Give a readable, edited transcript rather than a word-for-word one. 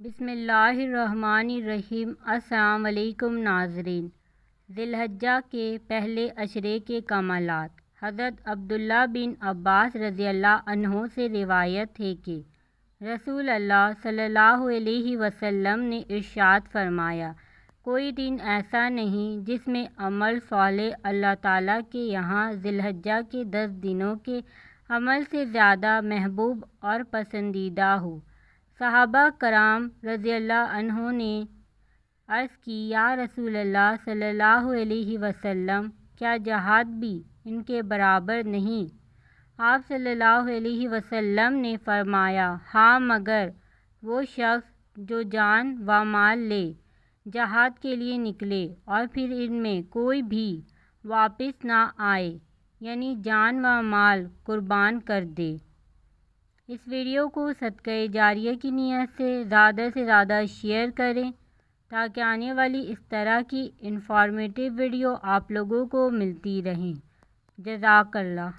بسم اللہ الرحمن الرحیم۔ السلام علیکم ناظرین۔ ذی الحجہ کے پہلے عشرے کے کمالات۔ حضرت عبداللہ بن عباس رضی اللہ عنہ سے روایت ہے کہ رسول اللہ صلی اللہ علیہ وسلم نے ارشاد فرمایا، کوئی دن ایسا نہیں جس میں عمل صالح اللہ تعالیٰ کے یہاں ذی الحجہ کے 10 دنوں کے عمل سے زیادہ محبوب اور پسندیدہ ہو۔ صحابہ کرام رضی اللہ عنہ نے عرض کی، یا رسول اللہ صلی اللہ علیہ وسلم، کیا جہاد بھی ان کے برابر نہیں؟ آپ صلی اللہ علیہ وسلم نے فرمایا، ہاں، مگر وہ شخص جو جان و مال لے جہاد کے لیے نکلے اور پھر ان میں کوئی بھی واپس نہ آئے، یعنی جان و مال قربان کر دے۔ اس ویڈیو کو صدقہ جاریہ کی نیت سے زیادہ شیئر کریں تاکہ آنے والی اس طرح کی انفارمیٹیو ویڈیو آپ لوگوں کو ملتی رہیں۔ جزاک اللہ۔